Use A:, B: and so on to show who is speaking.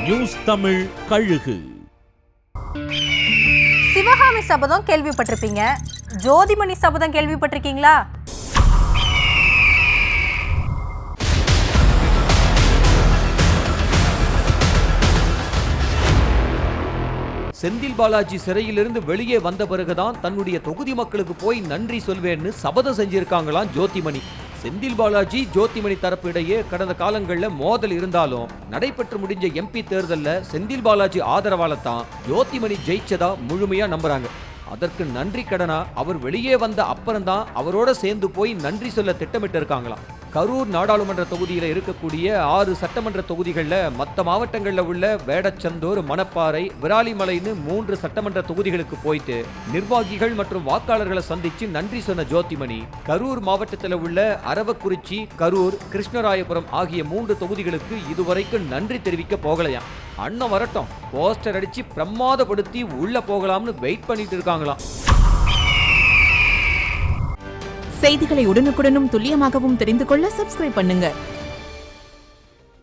A: News Tamil கழுகு.
B: சிவகாமி சபதம் கேள்விப்பட்டிருப்பீங்க, ஜோதிமணி சபதம் கேள்விப்பட்டிருக்கீங்களா?
C: செந்தில் பாலாஜி சிறையிலிருந்து வெளியே வந்த பிறகுதான் தன்னுடைய தொகுதி மக்களுக்கு போய் நன்றி சொல்வேன்னு சபதம் செஞ்சிருக்காங்களாம் ஜோதிமணி. செந்தில் பாலாஜி ஜோதிமணி தரப்பு இடையே கடந்த காலங்களில் மோதல் இருந்தாலும் நடைபெற்று முடிஞ்ச எம்பி தேர்தலில் செந்தில் பாலாஜி ஆதரவால தான் ஜோதிமணி ஜெயிச்சதா முழுமையா நம்புறாங்க. அதற்கு நன்றி கடனா அவர் வெளியே வந்த அப்புறம்தான் அவரோட சேர்ந்து போய் நன்றி சொல்ல திட்டமிட்டு இருக்காங்களாம். கரூர் நாடாளுமன்ற தொகுதியில் இருக்கக்கூடிய 6 சட்டமன்ற தொகுதிகளில் மற்ற மாவட்டங்களில் உள்ள வேடச்சந்தூர், மணப்பாறை, விராலிமலைன்னு 3 சட்டமன்ற தொகுதிகளுக்கு போயிட்டு நிர்வாகிகள் மற்றும் வாக்காளர்களை சந்திச்சு நன்றி சொன்ன ஜோதிமணி கரூர் மாவட்டத்தில் உள்ள அரவக்குறிச்சி, கரூர், கிருஷ்ணராயபுரம் ஆகிய 3 தொகுதிகளுக்கு இதுவரைக்கும் நன்றி தெரிவிக்க போகலையாம். அண்ணன் வரட்டும், போஸ்டர் அடிச்சு பிரமாதப்படுத்தி உள்ள போகலாம்னு வெயிட் பண்ணிட்டு இருக்காங்களாம்.
D: செய்திகளை உடனுக்குடனும் துல்லியமாகவும் தெரிந்து கொள்ள சப்ஸ்கிரைப் பண்ணுங்க.